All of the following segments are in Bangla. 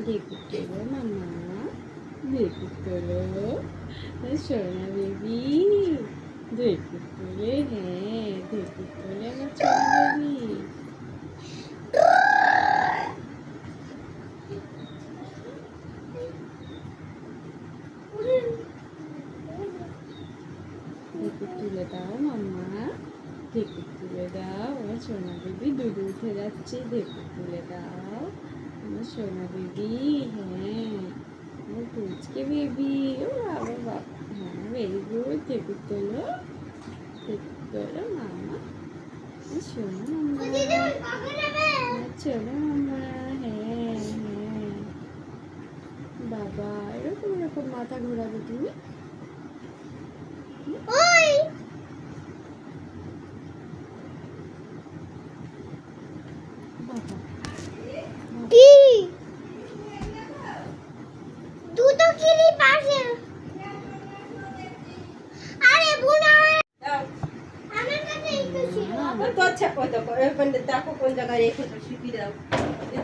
দেখো তোলো মামা, দেখো তোলো সোনা বেবি, দেখো তোলে, হ্যাঁ দেখো তোলে আমার সোনা বেবি। দেখো তুলে দাও মাম্মা, দেখো তুলে দাও আমার সোনা বেবি, দুধ উঠে যাচ্ছে, দেখো তুলে দাও আমার সোনা বেবি, হ্যাঁ আমার পুচকে বেবি, ও বাবা বাবা, হ্যাঁ ভেরি গুড, দেখো তোলো, দেখো তোলো মামা, সোনা মাম্মা, সোনা মাম্মা, হ্যাঁ হ্যাঁ বাবা, এরকম এরকম মাথা ঘোরাবে তুমি। দেখো কোন জায়গায় রেখেছো, শিখি দাও,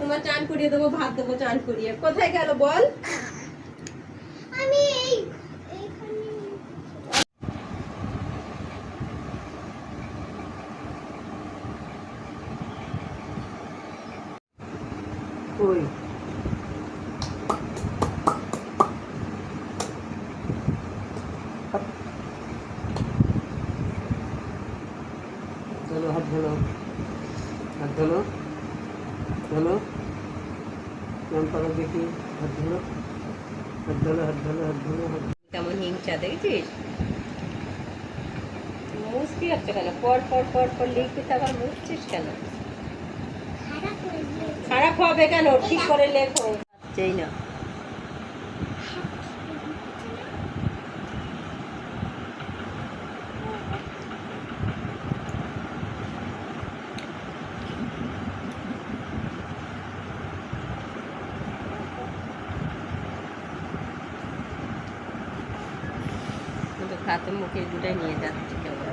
তোমার চান করিয়ে দেবো, ভাত দেবো চান করিয়ে। কোথায় গেল বল? আমি কই চলো, হাত ধরো, হাত ধরো, ধরো নাম পারো দেখি, হাত ধরো, হাত ধরো, হাত ধরো, হাত ধরো, হাত। কেমন হিংসা দেখছিস? মুছতে হচ্ছে কেন? পর পর পর পর লিখতে আবার মুছছিস কেন? খারাপ হবে কেন? ঠিক করে লেখো। চাই না হাতে মুখে দুটাই নিয়ে যাচ্ছে কেমন।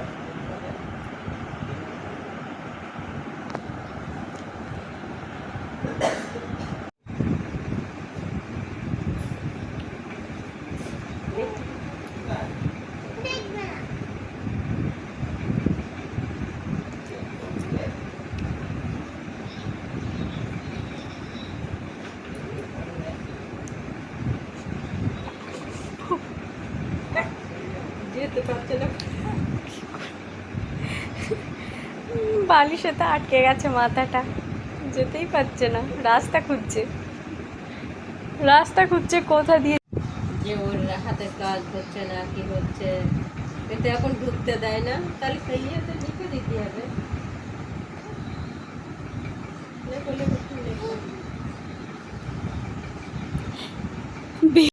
যেতে পারছে না, বালিশেতে আটকে গেছে মাথাটা, যেতেই পারছে না, রাস্তা খুঁজছে, রাস্তা খুঁজছে কোথা দিয়ে। যে ওর হাতের কাজ হচ্ছে না কি হচ্ছে, কিন্তু এখন ঢুকতে দেয় না, তাহলে সেই ইয়েতে ঢুকে দিতে হবে।